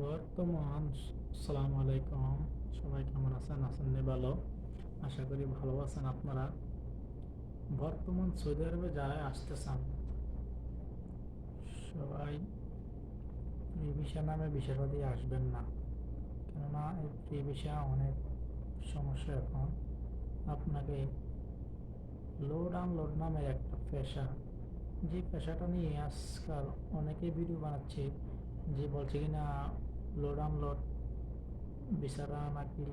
বর্তমান আসসালামু আলাইকুম। সবাই কেমন আছেন? আছেন নি ভালো? আশা করি ভালো আছেন আপনারা। বর্তমান সৌদি আরবে যারা আসতে চান সবাই ফ্রি ভিসা নামে ভিসাটা দিয়ে আসবেন না। কেননা এই ফ্রি ভিসা অনেক সমস্যা এখন। আপনাকে লোড আনলোড নামের একটা পেশা, যে পেশাটা নিয়ে আজকাল অনেকেই ভিডিও বানাচ্ছে, যে বলছে কিনা লোড আনলোড ভিসারা নাকি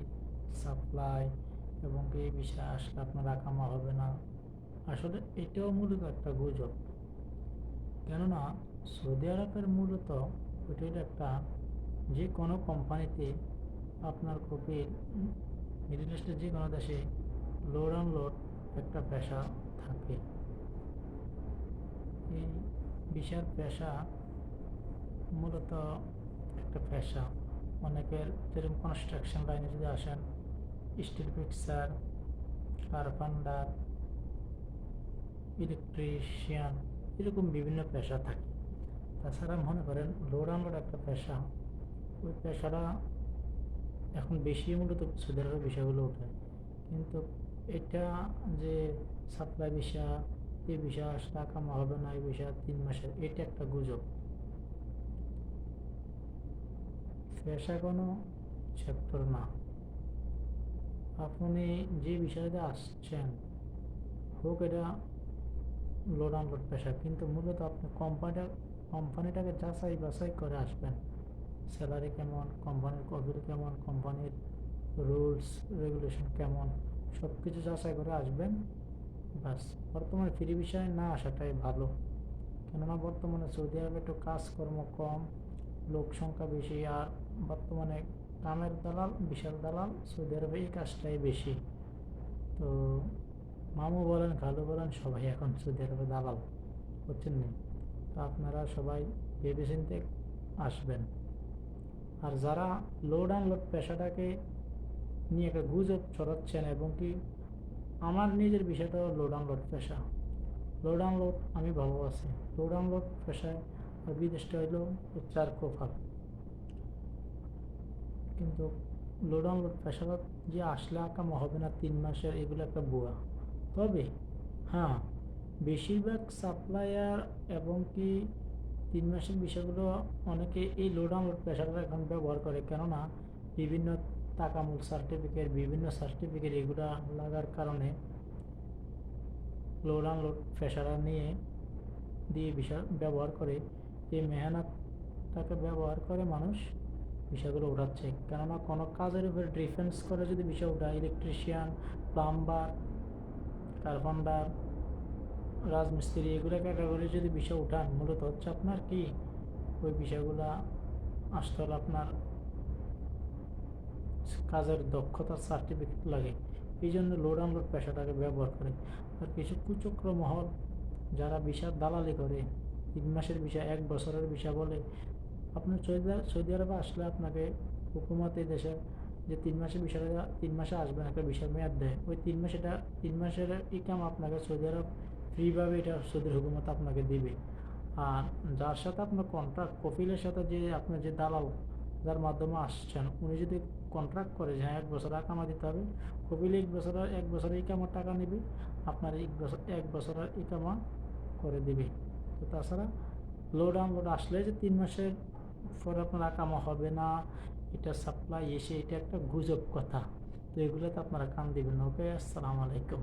সাপ্লাই এবং এই বিষয়ে আসলে আপনার আকামা হবে না। আসলে এটাও মূলত একটা গুজব। কেননা সৌদি আরবের মূলত ওইটার একটা, যে কোনো কোম্পানিতে আপনার কপির মিডল ইস্টের যে কোনো দেশে লোড আনলোড একটা পেশা থাকে। এই ভিসার পেশা মূলত একটা পেশা। অনেকের যেরকম কনস্ট্রাকশন লাইনে যদি আসেন, স্টিল ফিক্সার, কার্পেন্টার, ইলেকট্রিশিয়ান, এরকম বিভিন্ন পেশা থাকে। তাছাড়া মনে করেন লোড আনলোড একটা পেশা, ওই পেশাটা এখন বেশি মূলত সৌদি আরবের বিষয়গুলো ওঠে। কিন্তু এটা যে সাপ্লাই ভিসা, এই ভিসা আসলে কামা হবে না, এই ভিসা 3 মাসের, এটা একটা গুজব। পেশা কোনো সেক্টর না। আপনি যে বিষয়টা আসছেন, হোক এটা লোড আনলোড পেশা, কিন্তু মূলত আপনি কোম্পানিটাকে যাচাই বাছাই করে আসবেন। স্যালারি কেমন, কোম্পানির কফিল কেমন, কোম্পানির রুলস রেগুলেশন কেমন, সব কিছু যাচাই করে আসবেন। বাস, বর্তমানে ফ্রি বিষয়ে না আসাটাই ভালো। কেননা বর্তমানে সৌদি আরবে একটু কাজকর্ম কম, লোক সংখ্যা বেশি, আর বর্তমানে কামের দালাল, বিশাল দালাল সৌদি আরবে এই কাজটাই বেশি। তো মামু বলেন, খালু বলেন, সবাই এখন সৌদি আরবে দালাল, বুঝছেন নি? তো আপনারা সবাই ভেবেচিন্তে আসবেন। আর যারা লোড আনলোড পেশাটাকে নিয়ে একটা গুজব ছড়াচ্ছেন, এবং কি আমার নিজের বিষয়টা লোড আনলোড পেশা, লোড আনলোড আমি ভালো আছি। লোড আনলোড পেশায় আর বিদেশটা হইলো চার কোফাল। কিন্তু লোড আনলোড পেশাটা যে আসলে আকামা হবে না 3 মাসের, এগুলো একটা বুয়া। তবে হ্যাঁ, বেশিরভাগ সাপ্লায়ার এবং কি 3 মাসের বিষয়গুলো অনেকে এই লোড আনলোড পেশাটা এখন ব্যবহার করে। কেননা বিভিন্ন তাকামুল সার্টিফিকেট, বিভিন্ন সার্টিফিকেট এগুলো লাগার কারণে লোড আনলোড পেশারা নিয়ে দিয়ে বিষয় ব্যবহার করে, এই মেহনতটাকে ব্যবহার করে মানুষ বিষয়গুলো উঠাচ্ছে। কেননা কোনো কাজের উপরে ডিফেন্স করে যদি বিষয় উঠায়, ইলেকট্রিশিয়ান, প্লাম্বার, কার্পেন্টার, রাজমিস্ত্রি, এগুলো ক্যাটাগরি যদি বিষয় উঠান, মূলত হচ্ছে আপনার কি ওই বিষয়গুলা আসতে হলে আপনার কাজের দক্ষতার সার্টিফিকেট লাগে। এই জন্য লোড আনলোড পেশাটাকে ব্যবহার করে। আর কিছু কুচক্র মহল যারা ভিসার দালালি করে, 3 মাসের ভিসা, 1 বছরের ভিসা বলে, আপনার সৌদি আরবে আসলে আপনাকে হুকুমত এই দেশে যে 3 মাসের বিষয়টা 3 মাসে আসবেন, একটা বিষয় মেয়াদ দেয়, ওই 3 মাসের ইকাম আপনাকে সৌদি আরব ফ্রিভাবে এটা সৌদি হুকুমত আপনাকে দিবে। আর যার সাথে আপনার কন্ট্রাক্ট, কফিলের সাথে যে আপনার যে দালাল, যার মাধ্যমে আসছেন, উনি যদি কন্ট্রাক্ট করে যে হ্যাঁ 1 বছর আকামা দিতে হবে, কপিল 1 বছরের ইকামার টাকা নেবে, আপনার 1 বছরের ইকামা করে দিবে। তো তাছাড়া লোড আনলোড আসলে যে 3 মাসের পর আপনার আকামা হবে না, এটা সাপ্লাই এসে, এটা একটা গুজব কথা। তো এগুলোতে আপনারা কান দিবেন। ওকে, আসসালামু আলাইকুম।